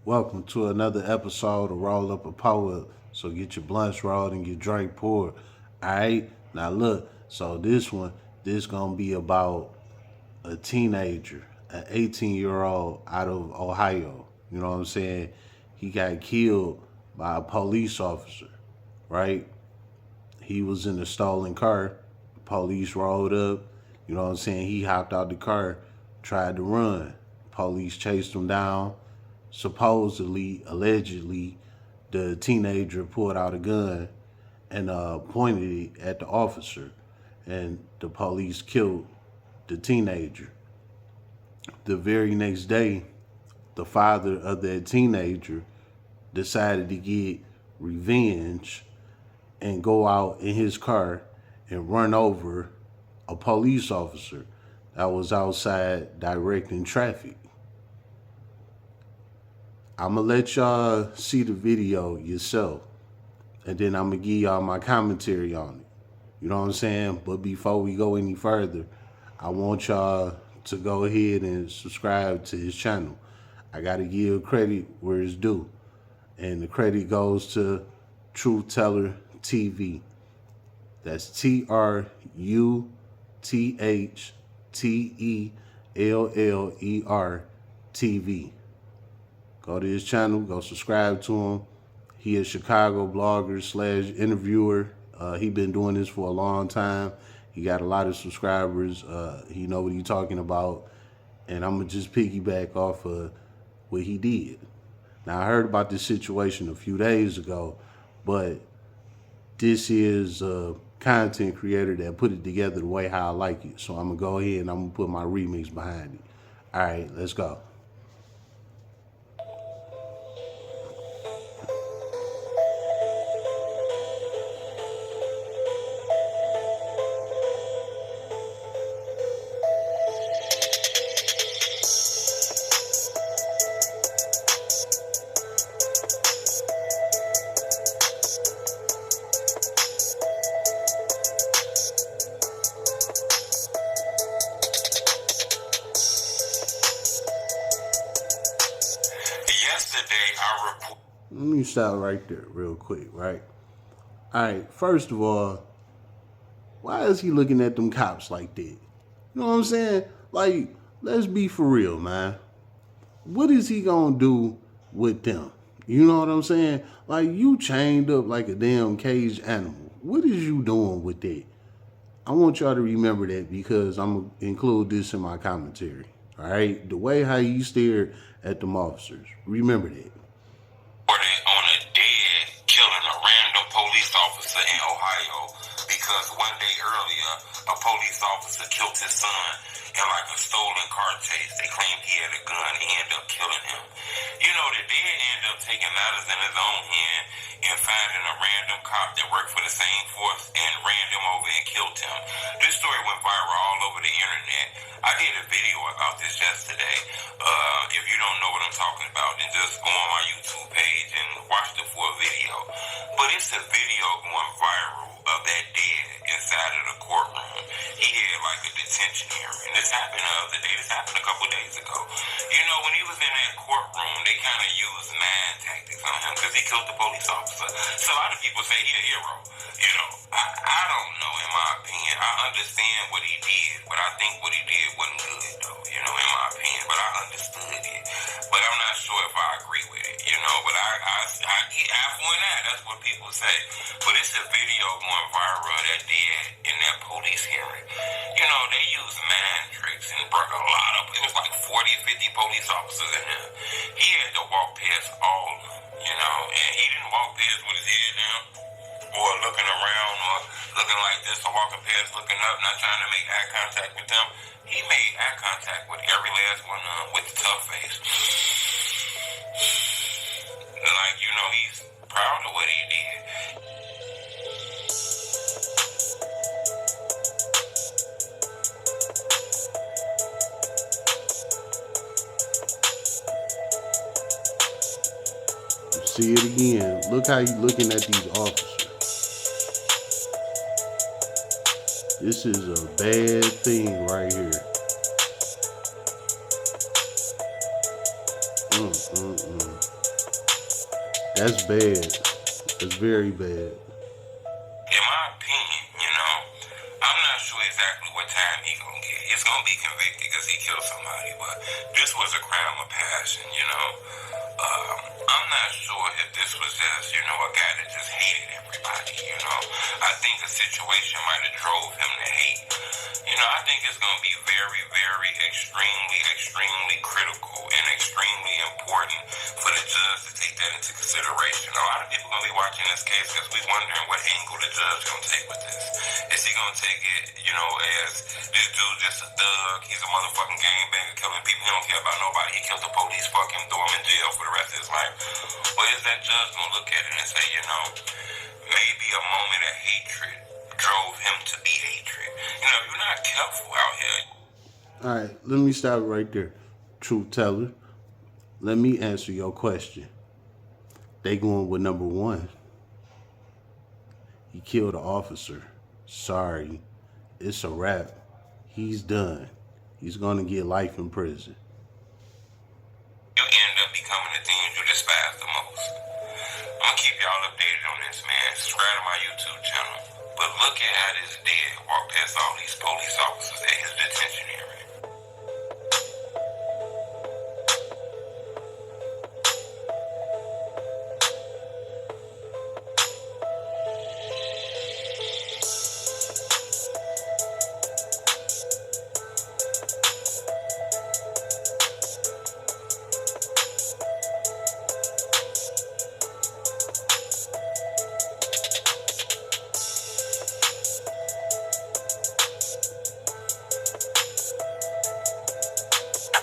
Welcome to another episode of Roll Up a Poet. So get your blunts rolled and your drink poured. Alright? Now look, so this gonna be about a teenager, an 18-year-old out of Ohio. You know what I'm saying? He got killed by a police officer, right? He was in a stolen car. The police rolled up. You know what I'm saying? He hopped out the car, tried to run. Police chased him down. Supposedly, allegedly, the teenager pulled out a gun and pointed it at the officer, and the police killed the teenager. The very next day, the father of that teenager decided to get revenge and go out in his car and run over a police officer that was outside directing traffic. I'm going to let y'all see the video yourself, and then I'm going to give y'all my commentary on it. You know what I'm saying? But before we go any further, I want y'all to go ahead and subscribe to his channel. I got to give credit where it's due, and the credit goes to Truth Teller TV. That's TruthTeller TV. Go to his channel, go subscribe to him. He is a Chicago blogger / interviewer. He been doing this for a long time. He got a lot of subscribers. He know what he's talking about. And I'm going to just piggyback off of what he did. Now, I heard about this situation a few days ago, but this is a content creator that put it together the way how I like it. So I'm going to go ahead and I'm going to put my remix behind it. All right, let's go. Let me stop right there real quick, right? All right, first of all, why is he looking at them cops like that? You know what I'm saying? Like, let's be for real, man. What is he gonna do with them? You know what I'm saying? Like, you chained up like a damn caged animal. What is you doing with that? I want y'all to remember that because I'm gonna include this in my commentary. All right? The way how you stared at them officers. Remember that. On a dead killing a random police officer in Ohio because one day earlier a police officer killed his son in like a stolen car chase. They claimed he had a gun and ended up killing him. You know, the dad ended up taking matters in his own hand and finding a random cop that worked for the same force and ran him over and killed him. This story went viral all over the internet. I did a video about this yesterday. If you don't know what I'm talking about, then just go on my YouTube page and watch the full video. But it's a video going viral of that dad inside of the courtroom. He had like a detention hearing. This happened the other day. This happened a couple days ago. You know, when he was in that courtroom, they kind of used mind tactics on him because he killed the police officer. So a lot of people say he a hero. You know, I don't know, in my opinion. I understand what he did, but I think what he did wasn't good, though, you know, in my opinion. But I understood it. But I'm not sure if I agree with it, you know. But I for an eye, that's what people say. But it's a video going viral of that dad in that police hearing. You know, they use mind tricks and brought a lot of, it was like 40, 50 police officers in there. He had to walk past all of them, you know, and he didn't walk past with his head down or looking around or looking like this or walking past looking up, not trying to make eye contact with them. He made eye contact with every last one of them with a tough face. Like, you know, he's proud of what he did. See it again. Look how you looking at these officers. This is a bad thing right here. That's bad. That's very bad. In my opinion, I'm not sure exactly what time he gonna get. He's gonna be convicted because he killed somebody, but this was a crime of passion. I'm not sure if this was just, a guy that just hated everybody. I think the situation might have drove him to hate. I think it's going to be very, very extremely critical and extremely important for the judge to take that into consideration. A lot of people going to be watching this case because we're wondering what angle the judge going to take with this. Is he going to take it, as this dude just a thug, he's a motherfucking gangbanger killing people, he don't care about nobody, he killed the police, fuck him, throw him in jail for the rest of his life? Or is that judge going to look at it and say, maybe a moment of hatred drove him to be hatred? You're not careful out here. All right, let me stop right there. Truth teller, let me answer your question. They going with number one. He killed an officer. Sorry, it's a wrap. He's done. He's going to get life in prison. You end up becoming the things you despise the most. I'm going to keep y'all updated on this, man. Subscribe to my YouTube channel. But look at how this dead walked past all these police officers at his detention area.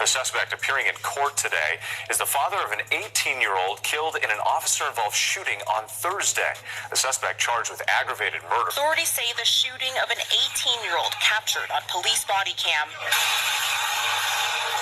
The suspect appearing in court today is the father of an 18-year-old killed in an officer-involved shooting on Thursday. The suspect charged with aggravated murder. Authorities say the shooting of an 18-year-old captured on police body cam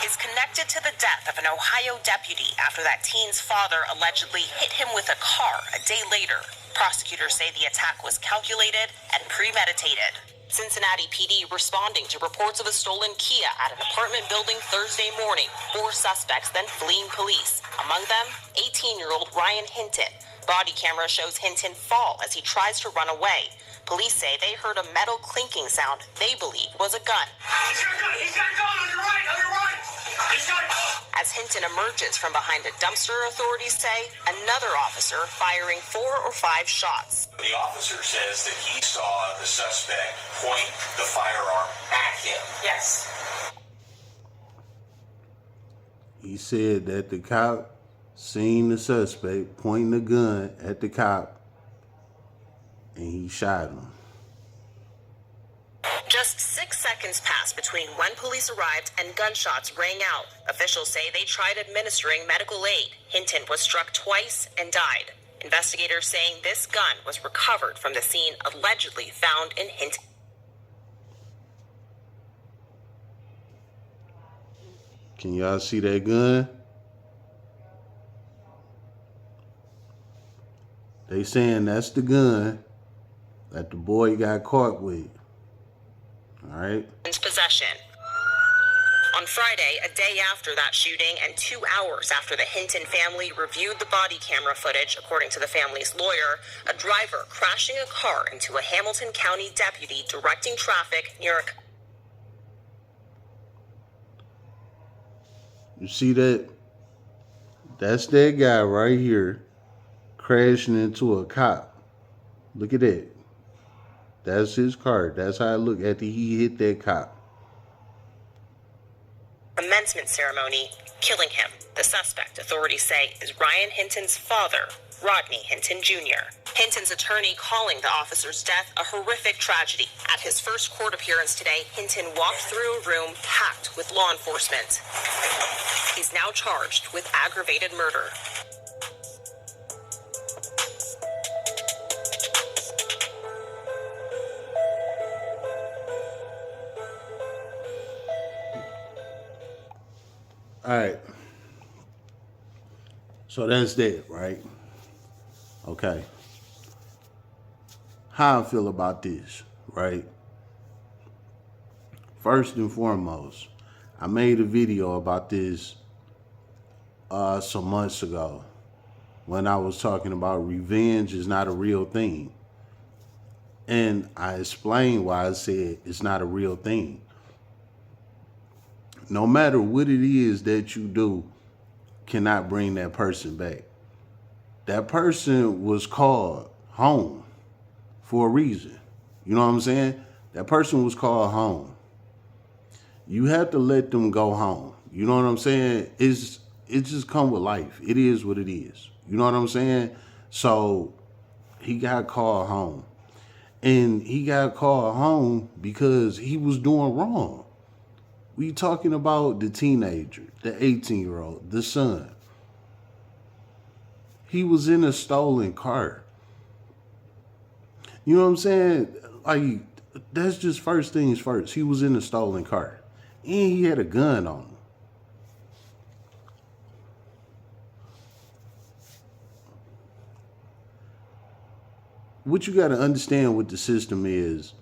is connected to the death of an Ohio deputy after that teen's father allegedly hit him with a car a day later. Prosecutors say the attack was calculated and premeditated. Cincinnati PD responding to reports of a stolen Kia at an apartment building Thursday morning. 4 suspects then fleeing police. Among them, 18-year-old Ryan Hinton. Body camera shows Hinton fall as he tries to run away. Police say they heard a metal clinking sound they believe was a gun. He's got a gun! He's got a gun! On your right! On your right! He's got a gun! As Hinton emerges from behind a dumpster, authorities say another officer firing 4 or 5 shots. The officer says that he saw the suspect point the firearm at him. Yes. He said that the cop seen the suspect pointing the gun at the cop and he shot him. Just 6 seconds passed between when police arrived and gunshots rang out. Officials say they tried administering medical aid. Hinton was struck twice and died. Investigators saying this gun was recovered from the scene allegedly found in Hinton. Can y'all see that gun? They saying that's the gun that the boy got caught with. All right. Possession. On Friday, a day after that shooting and 2 hours after the Hinton family reviewed the body camera footage, according to the family's lawyer, a driver crashing a car into a Hamilton County deputy directing traffic near a... You see that? That's that guy right here crashing into a cop. Look at that. That's his car. That's how it looked after he hit that cop. Commencement ceremony, killing him. The suspect, authorities say, is Ryan Hinton's father, Rodney Hinton Jr. Hinton's attorney calling the officer's death a horrific tragedy. At his first court appearance today, Hinton walked through a room packed with law enforcement. He's now charged with aggravated murder. All right. So that's that, right? Okay. How I feel about this, right? First and foremost, I made a video about this some months ago when I was talking about revenge is not a real thing. And I explained why I said it's not a real thing. No matter what it is that you do, cannot bring that person back. That person was called home for a reason. You know what I'm saying? That person was called home. You have to let them go home. You know what I'm saying? It just come with life. It is what it is. You know what I'm saying? So he got called home. And he got called home because he was doing wrong. We talking about the teenager, the 18-year-old, the son. He was in a stolen car. You know what I'm saying? Like, that's just first things first. He was in a stolen car. And he had a gun on him. What you got to understand with the system is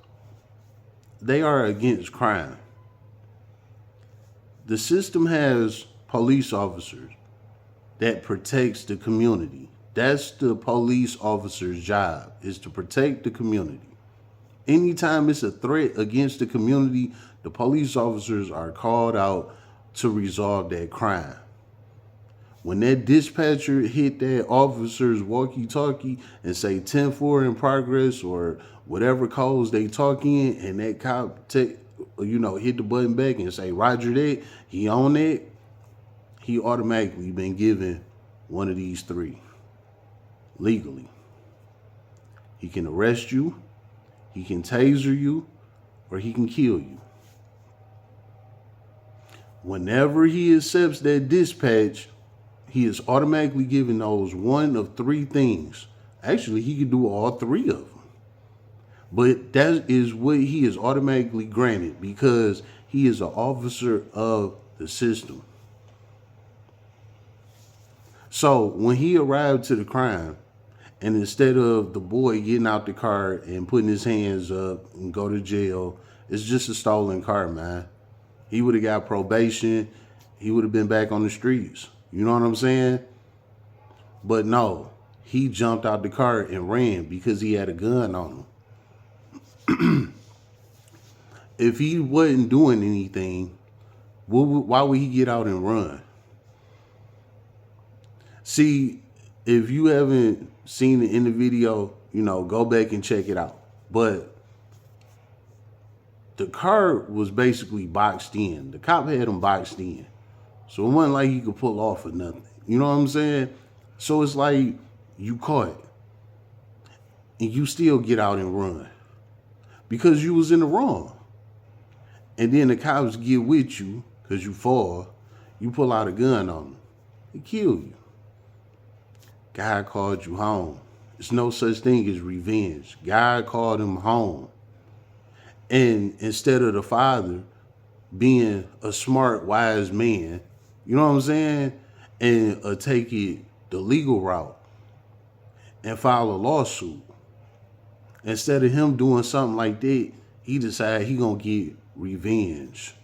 they are against crime. The system has police officers that protects the community. That's the police officer's job, is to protect the community. Anytime it's a threat against the community, the police officers are called out to resolve that crime. When that dispatcher hit that officer's walkie-talkie and say 10-4 in progress or whatever codes they talk in, and that cop hit the button back and say Roger that, he on that, he automatically been given one of these three legally. He can arrest you, he can taser you, or he can kill you. Whenever he accepts that dispatch, he is automatically given those one of three things. Actually, he could do all three of them. But that is what he is automatically granted because he is an officer of the system. So when he arrived to the crime, and instead of the boy getting out the car and putting his hands up and go to jail, it's just a stolen car, man. He would have got probation. He would have been back on the streets. You know what I'm saying? But no, he jumped out the car and ran because he had a gun on him. If he wasn't doing anything, why would he get out and run? See, if you haven't seen it in the video, go back and check it out. But the car was basically boxed in. The cop had him boxed in. So it wasn't like he could pull off or nothing. You know what I'm saying? So it's like you caught and you still get out and run because you was in the wrong. And then the cops get with you because you fall. You pull out a gun on them. They kill you. God called you home. There's no such thing as revenge. God called him home. And instead of the father being a smart, wise man, you know what I'm saying, and take it the legal route and file a lawsuit, instead of him doing something like that, he decided he gonna get revenge,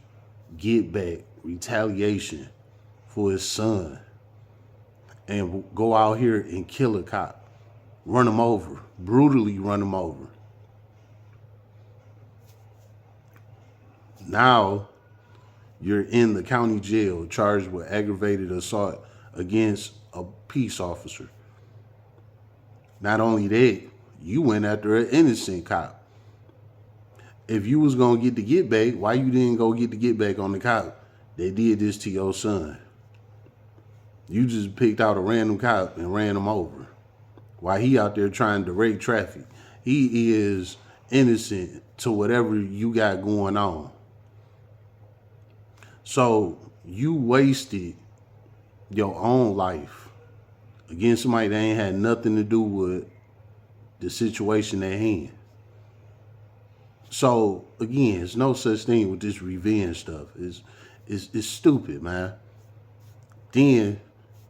get back, retaliation for his son, and go out here and kill a cop, run him over, brutally run him over. Now you're in the county jail charged with aggravated assault against a peace officer. Not only that, you went after an innocent cop. If you was going to get the get back, why you didn't go get the get back on the cop that did this to your son? You just picked out a random cop and ran him over while he out there trying to direct traffic. He is innocent to whatever you got going on. So you wasted your own life against somebody that ain't had nothing to do with the situation at hand. So again, it's no such thing with this revenge stuff. It's stupid, man. Then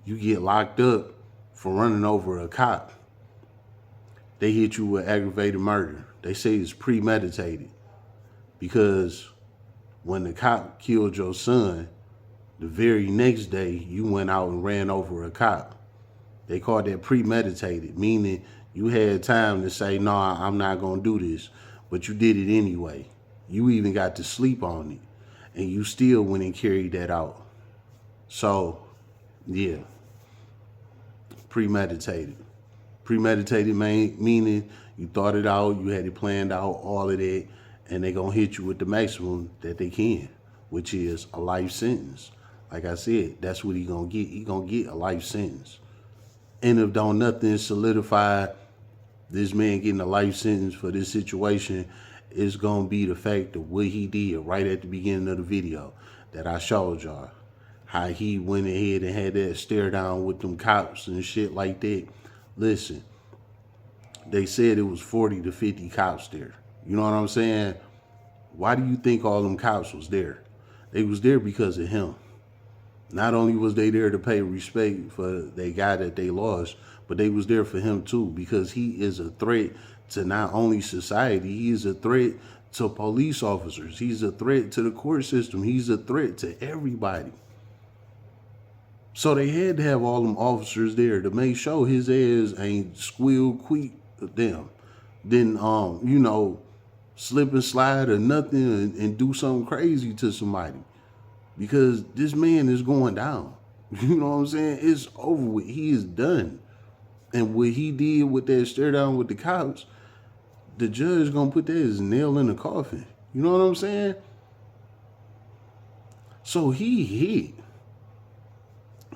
you get locked up for running over a cop. They hit you with aggravated murder. They say it's premeditated because when the cop killed your son, the very next day you went out and ran over a cop. They call that premeditated, meaning you had time to say, no, I'm not going to do this, but you did it anyway. You even got to sleep on it, and you still went and carried that out. So, yeah, premeditated. Premeditated meaning you thought it out, you had it planned out, all of that, and they're going to hit you with the maximum that they can, which is a life sentence. Like I said, that's what he going to get. He going to get a life sentence. And if don't nothing solidify this man getting a life sentence for this situation, it's going to be the fact of what he did right at the beginning of the video that I showed y'all. How he went ahead and had that stare down with them cops and shit like that. Listen, they said it was 40 to 50 cops there. You know what I'm saying? Why do you think all them cops was there? They was there because of him. Not only was they there to pay respect for the guy that they lost, but they was there for him too, because he is a threat to not only society, he is a threat to police officers. He's a threat to the court system. He's a threat to everybody. So they had to have all them officers there to make sure his ass ain't squeal, quick, them. Then, slip and slide or nothing and do something crazy to somebody. Because this man is going down. You know what I'm saying? It's over with. He is done. And what he did with that stare down with the cops, the judge gonna put that as nail in the coffin. You know what I'm saying? So he hit.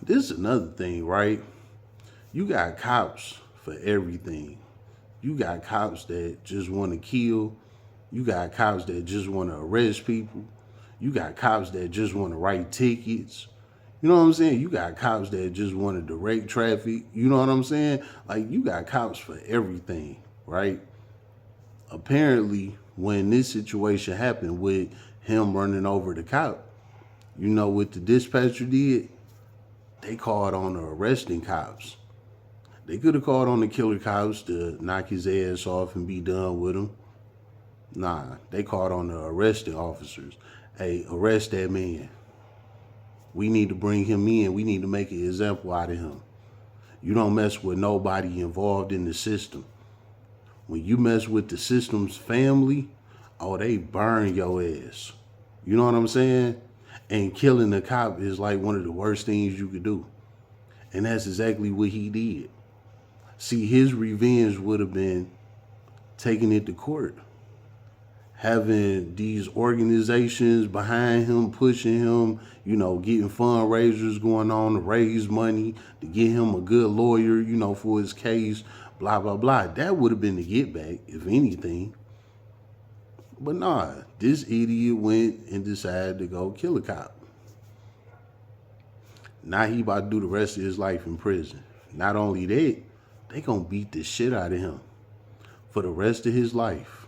This is another thing, right? You got cops for everything. You got cops that just want to kill. You got cops that just want to arrest people. You got cops that just want to write tickets. You know what I'm saying? You got cops that just want to direct traffic. You know what I'm saying? Like, you got cops for everything, right? Apparently, when this situation happened with him running over the cop, you know what the dispatcher did? They called on the arresting cops. They could have called on the killer cops to knock his ass off and be done with him. Nah, they called on the arresting officers. Hey, arrest that man. We need to bring him in. We need to make an example out of him. You don't mess with nobody involved in the system. When you mess with the system's family, oh, they burn your ass. You know what I'm saying? And killing a cop is like one of the worst things you could do. And that's exactly what he did. See, his revenge would have been taking it to court. Having these organizations behind him, pushing him, getting fundraisers going on to raise money, to get him a good lawyer, for his case, blah, blah, blah. That would have been the get back, if anything. But nah, this idiot went and decided to go kill a cop. Now he about to do the rest of his life in prison. Not only that, they gonna beat the shit out of him for the rest of his life.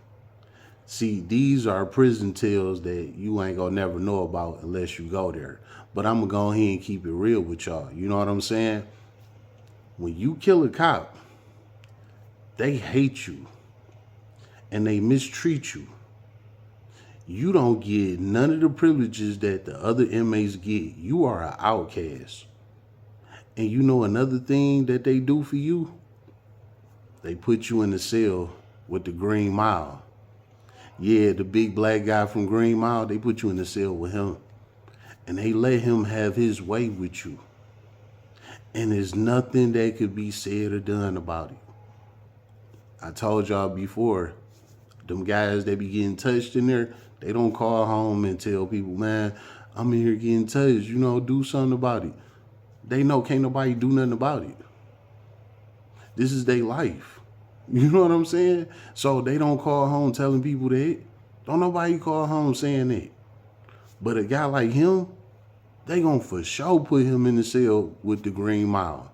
See, these are prison tales that you ain't gonna never know about unless you go there. But I'm gonna go ahead and keep it real with y'all. You know what I'm saying? When you kill a cop, they hate you and they mistreat you. You don't get none of the privileges that the other inmates get. You are an outcast. And you know another thing that they do for you? They put you in the cell with the Green Mile. Yeah, the big black guy from Green Mile, they put you in the cell with him. And they let him have his way with you. And there's nothing that could be said or done about it. I told y'all before, them guys that be getting touched in there, they don't call home and tell people, man, I'm in here getting touched, do something about it. They know can't nobody do nothing about it. This is their life. You know what I'm saying? So they don't call home telling people that. Don't nobody call home saying that. But a guy like him, they gonna for sure put him in the cell with the Green Mile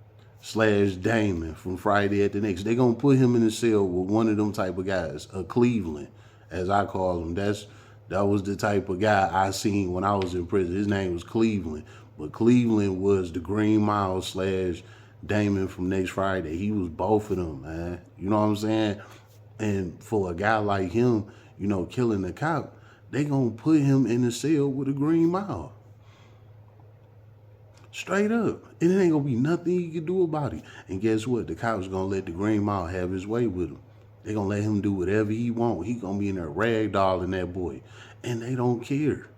/ Damon from Friday at the Next. They gonna put him in the cell with one of them type of guys, a Cleveland, as I call him. That was the type of guy I seen when I was in prison. His name was Cleveland. But Cleveland was the Green Mile / Damon from Next Friday. He was both of them, man. You know what I'm saying? And for a guy like him, killing a cop, they gonna put him in the cell with a Green Mile. Straight up. And it ain't gonna be nothing you can do about it. And guess what? The cops gonna let the Green Mile have his way with him. They gonna let him do whatever he want. He gonna be in there ragdolling that boy. And they don't care.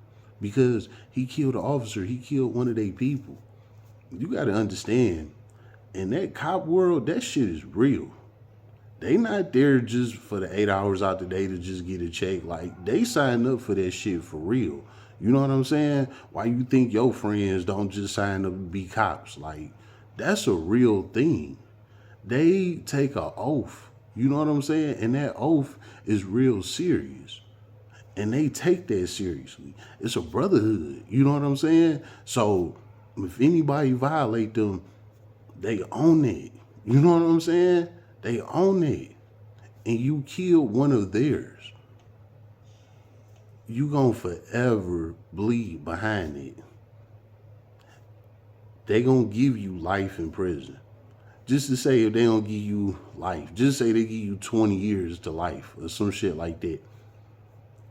Because he killed an officer. He killed one of their people. You gotta understand, in that cop world, that shit is real. They not there just for the 8 hours out the day to just get a check. Like, they sign up for that shit for real. You know what I'm saying? Why you think your friends don't just sign up to be cops? Like, that's a real thing. They take an oath. You know what I'm saying? And that oath is real serious. And they take that seriously. It's a brotherhood. You know what I'm saying? So if anybody violate them, they own it. You know what I'm saying? They own it. And you kill one of theirs, you gonna forever bleed behind it. They gonna give you life in prison. Just to say, if they don't give you life, just say they give you 20 years to life or some shit like that.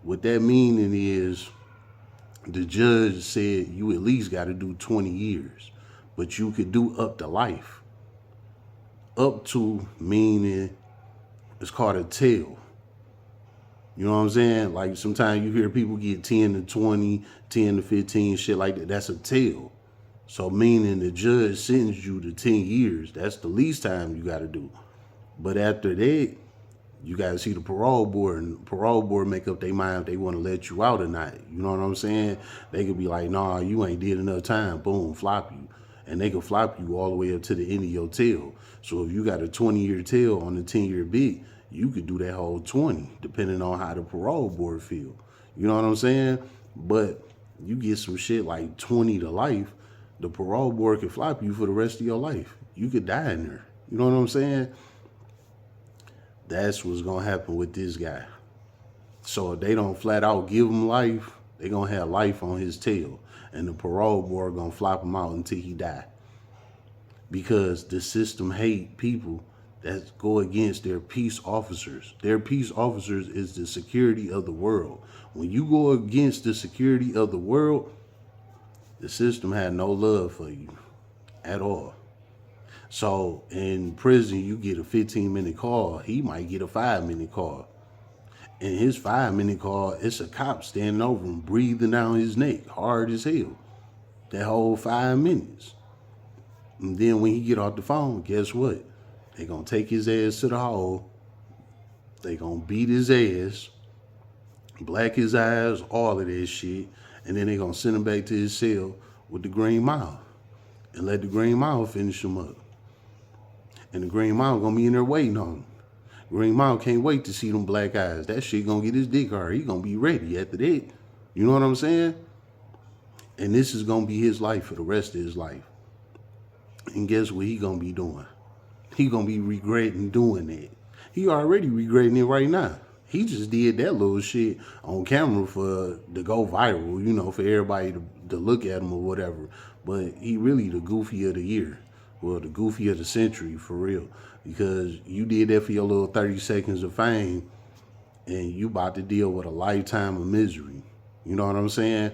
What that meaning is, the judge said you at least got to do 20 years, but you could do up to life. Up to meaning it's called a tail. You know what I'm saying? Like, sometimes you hear people get 10 to 20, 10 to 15, shit like that. That's a tail. So meaning the judge sentenced you to 10 years. That's the least time you got to do. But after that, you got to see the parole board, and the parole board make up their mind if they want to let you out or not. You know what I'm saying? They could be like, nah, you ain't did enough time. Boom, flop you. And they could flop you all the way up to the end of your tail. So if you got a 20-year tail on the 10-year bit, you could do that whole 20, depending on how the parole board feel. You know what I'm saying? But you get some shit like 20 to life, the parole board can flop you for the rest of your life. You could die in there. You know what I'm saying? That's what's going to happen with this guy. So if they don't flat out give him life, they going to have life on his tail. And the parole board going to flop him out until he die. Because the system hate people that go against their peace officers. Their peace officers is the security of the world. When you go against the security of the world, the system had no love for you at all. So in prison, you get a 15-minute call. He might get a 5-minute call. And his 5-minute call, it's a cop standing over him, breathing down his neck, hard as hell. That whole 5 minutes. And then when he get off the phone, guess what? They gonna take his ass to the hall. They gonna beat his ass, black his eyes, all of that shit. And then they gonna send him back to his cell with the Green Mile and let the Green Mile finish him up. And the Green Mile gonna be in there waiting on him. Green Mile can't wait to see them black eyes. That shit gonna get his dick hard. He gonna be ready after that. You know what I'm saying? And this is gonna be his life for the rest of his life. And guess what he gonna be doing? He gonna be regretting doing that. He already regretting it right now. He just did that little shit on camera to go viral, you know, for everybody to look at him or whatever. But he really the goofy of the year. Well, the goofy of the century, for real. Because you did that for your little 30 seconds of fame, and you about to deal with a lifetime of misery. You know what I'm saying?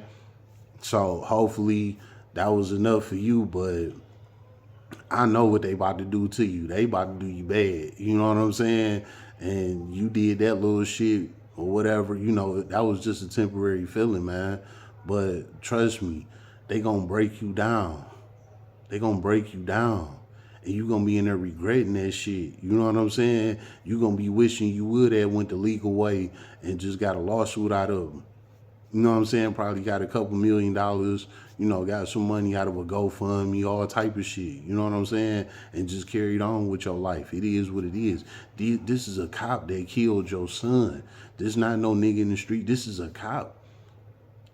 So hopefully that was enough for you, but I know what they about to do to you. They about to do you bad. You know what I'm saying? And you did that little shit or whatever. You know, that was just a temporary feeling, man. But trust me, they gonna break you down. They gonna break you down. And you gonna be in there regretting that shit. You know what I'm saying? You gonna be wishing you would have went the legal way and just got a lawsuit out of them. You know what I'm saying? Probably got a couple $1 million, you know, got some money out of a GoFundMe, all type of shit. You know what I'm saying? And just carried on with your life. It is what it is. This is a cop that killed your son. This not no nigga in the street. This is a cop.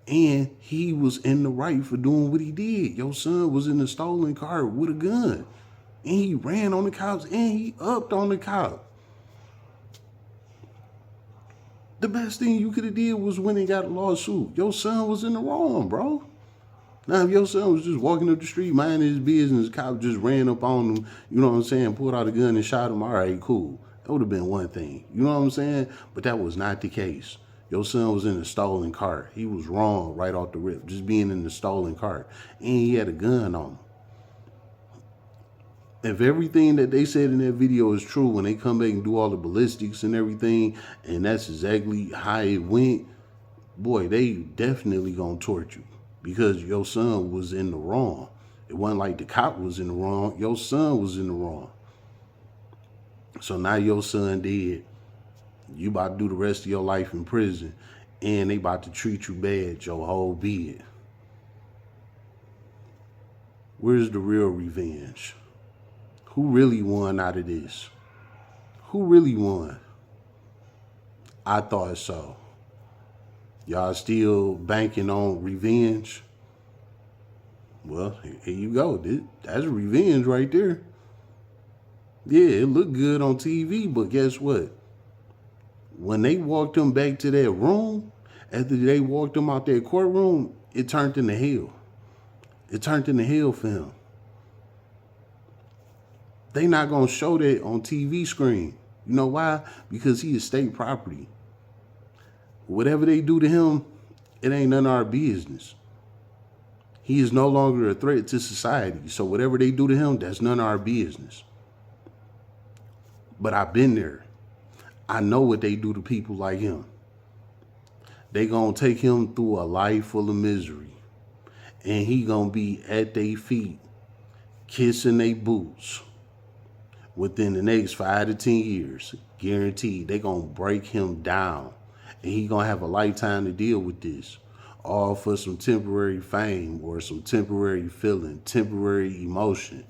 And he was in the right for doing what he did. Your son was in a stolen car with a gun. And he ran on the cops and he upped on the cop. The best thing you could have did was when they got a lawsuit. Your son was in the wrong, bro. Now, if your son was just walking up the street, minding his business, cop just ran up on him, you know what I'm saying, pulled out a gun and shot him, all right, cool. That would have been one thing. You know what I'm saying? But that was not the case. Your son was in a stolen car. He was wrong right off the rip, just being in the stolen car. And he had a gun on him. If everything that they said in that video is true, when they come back and do all the ballistics and everything, and that's exactly how it went, boy, they definitely gonna torture you because your son was in the wrong. It wasn't like the cop was in the wrong. Your son was in the wrong. So now your son dead. You about to do the rest of your life in prison, and they about to treat you bad your whole bid. Where's the real revenge? Who really won out of this? Who really won? I thought so. Y'all still banking on revenge? Well, here you go. That's revenge right there. Yeah, it looked good on TV, but guess what? When they walked him back to that room, after they walked him out that courtroom, it turned into hell. It turned into hell for him. They not going to show that on TV screen. You know why? Because he is state property. Whatever they do to him, it ain't none of our business. He is no longer a threat to society. So whatever they do to him, that's none of our business. But I've been there. I know what they do to people like him. They gonna take him through a life full of misery. And he gonna be at their feet, kissing their boots. Within the next 5 to 10 years, guaranteed, they gonna break him down. And he gonna have a lifetime to deal with this. All for some temporary fame or some temporary feeling, temporary emotion.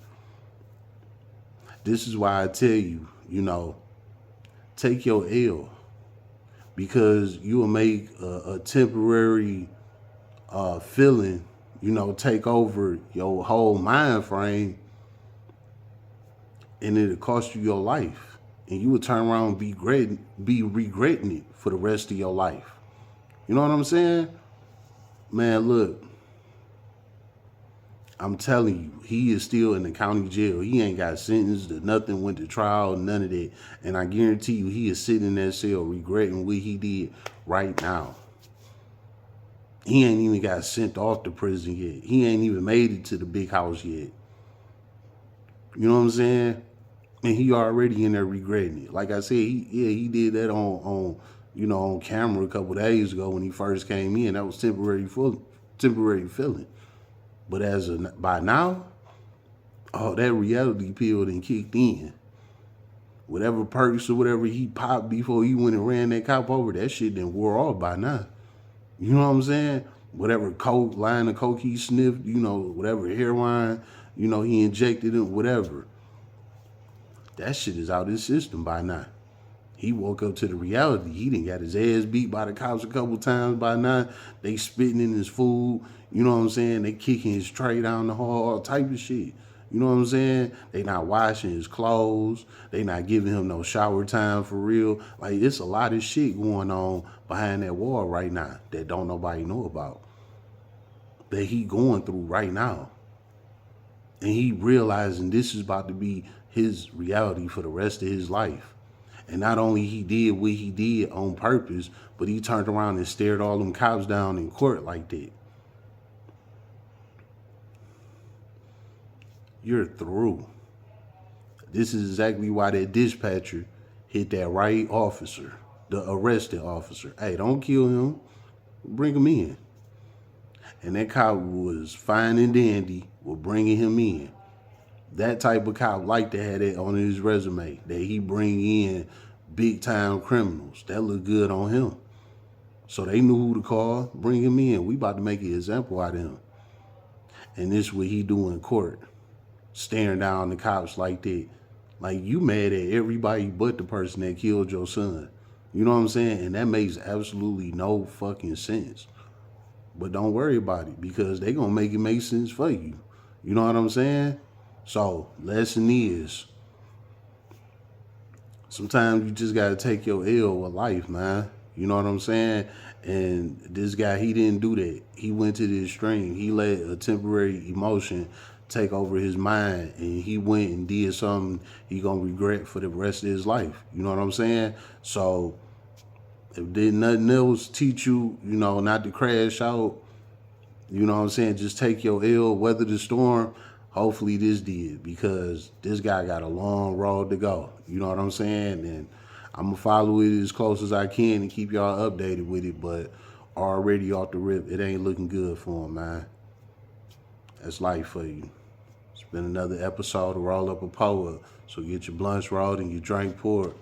This is why I tell you, take your L. Because you will make a temporary feeling, take over your whole mind frame, and it'll cost you your life. And you will turn around and be regretting it for the rest of your life. You know what I'm saying? Man, look, I'm telling you, he is still in the county jail. He ain't got sentenced to nothing, went to trial, none of that. And I guarantee you, he is sitting in that cell regretting what he did right now. He ain't even got sent off to prison yet. He ain't even made it to the big house yet. You know what I'm saying? And he already in there regretting it. Like I said, he did that on camera a couple of days ago when he first came in. That was temporary feeling. But by now, that reality pill done kicked in. Whatever perks or whatever he popped before he went and ran that cop over, that shit done wore off by now. You know what I'm saying? Whatever line of coke he sniffed, whatever heroin, he injected him, whatever. That shit is out of his system by now. He woke up to the reality. He done got his ass beat by the cops a couple times by now. They spitting in his food. You know what I'm saying? They kicking his tray down the hall, all type of shit. You know what I'm saying? They not washing his clothes. They not giving him no shower time for real. Like, it's a lot of shit going on behind that wall right now that don't nobody know about. That he going through right now. And he realizing this is about to be his reality for the rest of his life. And not only he did what he did on purpose, but he turned around and stared all them cops down in court like that. You're through. This is exactly why that dispatcher hit that right officer, the arrested officer. Hey, don't kill him. Bring him in. And that cop was fine and dandy with bringing him in. That type of cop like to have that on his resume, that he bring in big time criminals. That look good on him. So they knew who to call, bring him in. We about to make an example out of him. And this is what he do in court. Staring down the cops like that. Like, you mad at everybody but the person that killed your son. You know what I'm saying? And that makes absolutely no fucking sense. But don't worry about it, because they gonna make it make sense for you. You know what I'm saying? So, lesson is, sometimes you just gotta take your L with life, man. You know what I'm saying? And this guy, he didn't do that. He went to the extreme. He let a temporary emotion take over his mind, and he went and did something he gonna regret for the rest of his life. You know what I'm saying? So, if did nothing else teach you, not to crash out, you know what I'm saying? Just take your L, weather the storm. Hopefully this did, because this guy got a long road to go. You know what I'm saying? And I'm going to follow it as close as I can and keep y'all updated with it. But already off the rip, it ain't looking good for him, man. That's life for you. It's been another episode of Roll Up a Poet. So get your blunts rolled and your drink poured.